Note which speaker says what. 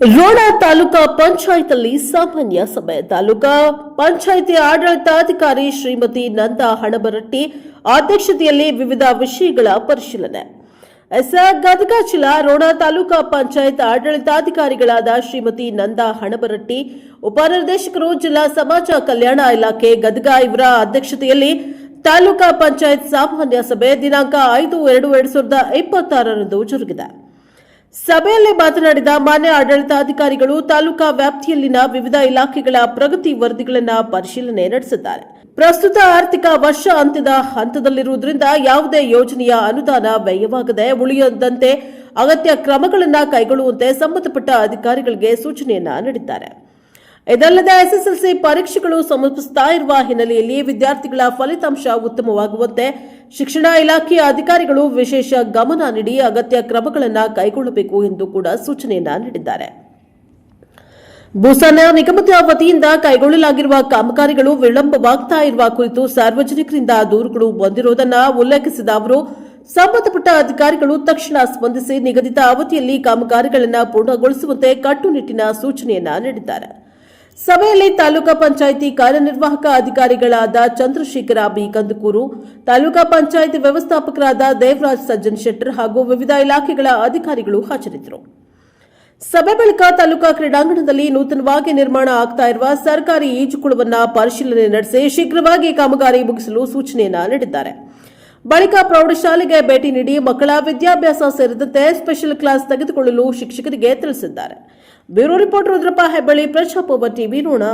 Speaker 1: ರೋಣ ತಾಲೂಕಾ ಪಂಚಾಯತ್ನಲ್ಲಿ ಸಾಮಾನ್ಯ ಸಭೆ. ತಾಲೂಕಾ ಪಂಚಾಯಿತಿ ಆಡಳಿತಾಧಿಕಾರಿ ಶ್ರೀಮತಿ ನಂದಾ ಹಣಬರಟ್ಟಿ ಅಧ್ಯಕ್ಷತೆಯಲ್ಲಿ ವಿವಿಧ ವಿಷಯಗಳ ಪರಿಶೀಲನೆ. ಗದಗ ಜಿಲ್ಲಾ ರೋಣ ತಾಲೂಕಾ ಪಂಚಾಯತ್ ಆಡಳಿತಾಧಿಕಾರಿಗಳಾದ ಶ್ರೀಮತಿ ನಂದಾ ಹಣಬರಟ್ಟಿ, ಉಪನಿರ್ದೇಶಕರು ಜಿಲ್ಲಾ ಸಮಾಜ ಕಲ್ಯಾಣ ಇಲಾಖೆ ಗದಗ ಇವರ ಅಧ್ಯಕ್ಷತೆಯಲ್ಲಿ ತಾಲೂಕಾ ಪಂಚಾಯತ್ ಸಾಮಾನ್ಯ ಸಭೆ ದಿನಾಂಕ 5/2/2026 ಜರುಗಿದೆ. ಸಭೆಯಲ್ಲಿ ಮಾತನಾಡಿದ ಮಾನ್ಯ ಆಡಳಿತಾಧಿಕಾರಿಗಳು ತಾಲೂಕಾ ವ್ಯಾಪ್ತಿಯಲ್ಲಿನ ವಿವಿಧ ಇಲಾಖೆಗಳ ಪ್ರಗತಿ ವರದಿಗಳನ್ನು ಪರಿಶೀಲನೆ ನಡೆಸಿದ್ದಾರೆ. ಪ್ರಸ್ತುತ ಆರ್ಥಿಕ ವರ್ಷ ಅಂತ್ಯದ ಹಂತದಲ್ಲಿರುವುದರಿಂದ ಯಾವುದೇ ಯೋಜನೆಯ ಅನುದಾನ ವ್ಯಯವಾಗದೆ ಉಳಿಯದಂತೆ ಅಗತ್ಯ ಕ್ರಮಗಳನ್ನು ಕೈಗೊಳ್ಳುವಂತೆ ಸಂಬಂಧಪಟ್ಟ ಅಧಿಕಾರಿಗಳಿಗೆ ಸೂಚನೆಯನ್ನ ನೀಡಿದ್ದಾರೆ. ಇದಲ್ಲದೆ ಎಸ್ಎಸ್ಎಲ್ಸಿ ಪರೀಕ್ಷೆಗಳು ಸಮೀಪಿಸುತ್ತಾ ಇರುವ ಹಿನ್ನೆಲೆಯಲ್ಲಿ ವಿದ್ಯಾರ್ಥಿಗಳ ಫಲಿತಾಂಶ ಉತ್ತಮವಾಗುವಂತೆ ಶಿಕ್ಷಣ ಇಲಾಖೆಯ ಅಧಿಕಾರಿಗಳು ವಿಶೇಷ ಗಮನ ನೀಡಿ ಅಗತ್ಯ ಕ್ರಮಗಳನ್ನು ಕೈಗೊಳ್ಳಬೇಕು ಎಂದು ಕೂಡ ಸೂಚನೆಯನ್ನ ನೀಡಿದ್ದಾರೆ. ಭೂಸಾನ ನಿಗಮದ ವತಿಯಿಂದ ಕೈಗೊಳ್ಳಲಾಗಿರುವ ಕಾಮಗಾರಿಗಳು ವಿಳಂಬವಾಗ್ತಾ ಇರುವ ಕುರಿತು ಸಾರ್ವಜನಿಕರಿಂದ ದೂರುಗಳು ಬಂದಿರುವುದನ್ನು ಉಲ್ಲೇಖಿಸಿದ ಅವರು, ಸಂಬಂಧಪಟ್ಟ ಅಧಿಕಾರಿಗಳು ತಕ್ಷಣ ಸ್ಪಂದಿಸಿ ನಿಗದಿತ ಅವಧಿಯಲ್ಲಿ ಕಾಮಗಾರಿಗಳನ್ನು ಪೂರ್ಣಗೊಳಿಸುವಂತೆ ಕಟ್ಟುನಿಟ್ಟಿನ ಸೂಚನೆಯನ್ನ ನೀಡಿದ್ದಾರೆ. ಸಭೆಯಲ್ಲಿ ತಾಲೂಕಾ ಪಂಚಾಯಿತಿ ಕಾರ್ಯನಿರ್ವಾಹಕ ಅಧಿಕಾರಿಗಳಾದ ಚಂದ್ರಶೇಖರ ಬಿ ಕಂದಕೂರು, ತಾಲೂಕಾ ಪಂಚಾಯಿತಿ ವ್ಯವಸ್ಥಾಪಕರಾದ ದೇವರಾಜ್ ಸಜ್ಜನ್ ಶೆಟ್ಟರ್ ಹಾಗೂ ವಿವಿಧ ಇಲಾಖೆಗಳ ಅಧಿಕಾರಿಗಳು ಹಾಜರಿದ್ದರು. ಸಭೆ ಬಳಿಕ ತಾಲೂಕಾ ಕ್ರೀಡಾಂಗಣದಲ್ಲಿ ನೂತನವಾಗಿ ನಿರ್ಮಾಣ ಆಗ್ತಾ ಇರುವ ಸರ್ಕಾರಿ ಈಜುಕೊಳವನ್ನು ಪರಿಶೀಲನೆ ನಡೆಸಿ ಶೀಘ್ರವಾಗಿ ಕಾಮಗಾರಿ ಮುಗಿಸಲು ಸೂಚನೆಯನ್ನ ನೀಡಿದ್ದಾರೆ. ಬಳಿಕ ಪ್ರೌಢಶಾಲೆಗೆ ಭೇಟಿ ನೀಡಿ ಮಕ್ಕಳ ವಿದ್ಯಾಭ್ಯಾಸ ಸೇರಿದಂತೆ ಸ್ಪೆಷಲ್ ಕ್ಲಾಸ್ ತೆಗೆದುಕೊಳ್ಳಲು ಶಿಕ್ಷಕರಿಗೆ ತಿಳಿಸಿದ್ದಾರೆ. Bureau report Rudrappa Hebballi, Prajaprabha TV, Ron.